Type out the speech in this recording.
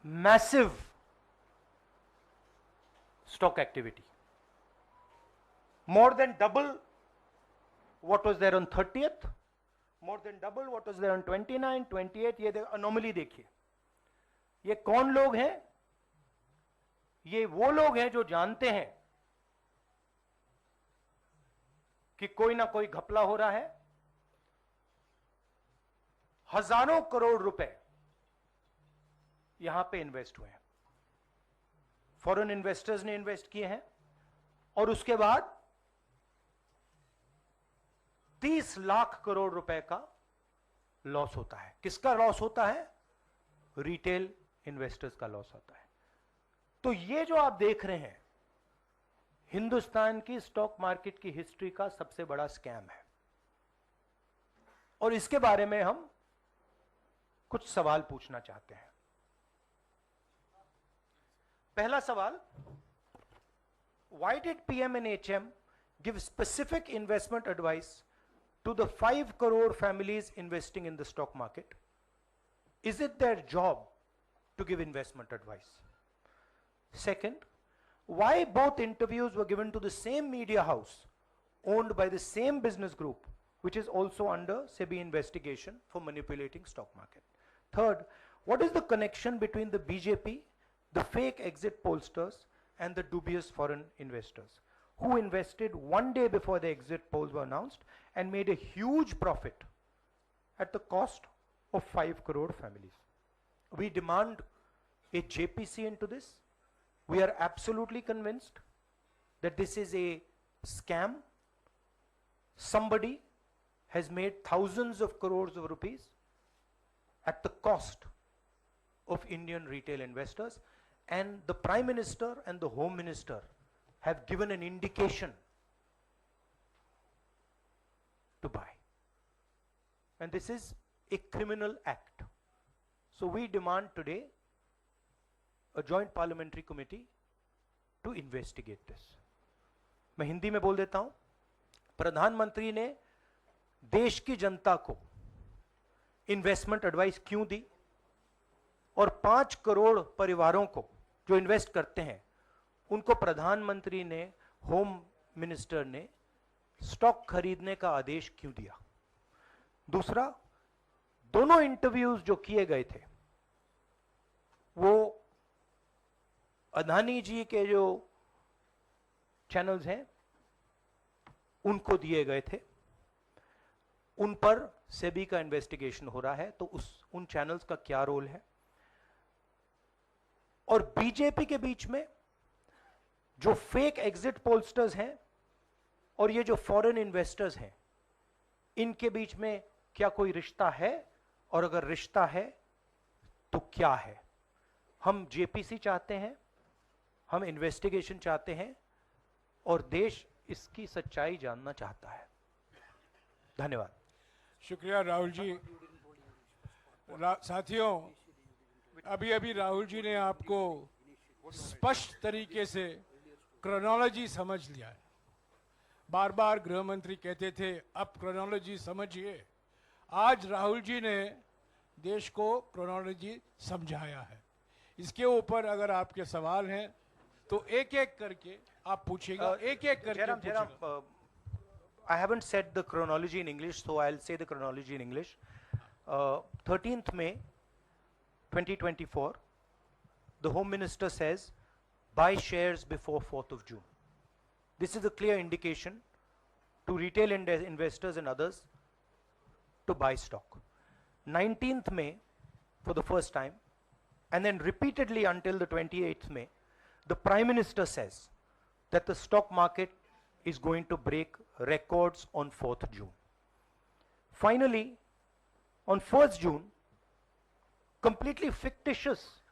massive stock activity. More than double what was there on 30th, more than double what was there on 29, 28. ये anomaly देखिए. ये कौन लोग हैं? ये वो लोग हैं जो जानते हैं कि कोई ना कोई घपला हो रहा है. हजारों करोड़ रुपए यहां पे इन्वेस्ट हुए हैं. फॉरेन इन्वेस्टर्स ने इन्वेस्ट किए हैं और उसके बाद 30 लाख करोड़ रुपए का लॉस होता है. किसका लॉस होता है? रिटेल इन्वेस्टर्स का लॉस होता है. तो ये जो आप देख रहे हैं हिंदुस्तान की स्टॉक मार्केट की हिस्ट्री का सबसे बड़ा स्कैम है. और इसके बारे में हम कुछ सवाल पूछना चाहते हैं. पहला सवाल, why did PM and HM give specific investment advice to the 5 crore families investing in the stock market? Is it their job to give investment advice? Second, why both interviews were given to the same media house owned by the same business group, which is also under SEBI investigation for manipulating stock market? Third, what is the connection between the BJP, the fake exit pollsters, and the dubious foreign investors who invested one day before the exit polls were announced and made a huge profit at the cost of 5 crore families? We demand a JPC into this. We are absolutely convinced that this is a scam. Somebody has made thousands of crores of rupees at the cost of Indian retail investors, and the Prime Minister and the Home Minister have given an indication to buy. And this is a criminal act. So we demand today a joint parliamentary committee to investigate this. मैं हिंदी में बोल देता हूं. प्रधानमंत्री ने देश की जनता को इन्वेस्टमेंट एडवाइस क्यों दी और 5 करोड़ परिवारों को जो इन्वेस्ट करते हैं उनको प्रधानमंत्री ने, होम मिनिस्टर ने स्टॉक खरीदने का आदेश क्यों दिया? दूसरा, दोनों इंटरव्यूज जो किए गए थे वो अदानी जी के जो चैनल्स हैं उनको दिए गए थे. उन पर सेबी का इन्वेस्टिगेशन हो रहा है, तो उन चैनल्स का क्या रोल है? और बीजेपी के बीच में जो फेक एग्जिट पोलस्टर्स हैं और ये जो फॉरेन इन्वेस्टर्स हैं, इनके बीच में क्या कोई रिश्ता है? और अगर रिश्ता है तो क्या है? हम जेपीसी चाहते हैं, हम इन्वेस्टिगेशन चाहते हैं और देश इसकी सच्चाई जानना चाहता है. धन्यवाद. शुक्रिया राहुल जी. साथियों, अभी अभी राहुल जी ने आपको स्पष्ट तरीके से क्रोनोलॉजी समझ लिया है. बार बार गृह मंत्री कहते थे अब क्रोनोलॉजी समझिए. आज राहुल जी ने देश को क्रोनोलॉजी समझाया है. इसके ऊपर अगर आपके सवाल हैं तो एक एक करके आप पूछेगा. एक एक करके पूछेगा. I haven't said the chronology in English, so I'll say the chronology in English. 13th May 2024, the Home Minister says, buy shares before 4th of June. This is a clear indication to retail investors and others to buy stock. 19th May, for the first time, and then repeatedly until the 28th May, the Prime Minister says that the stock market is going to break records on 4th June. Finally, on 1st June, completely fictitious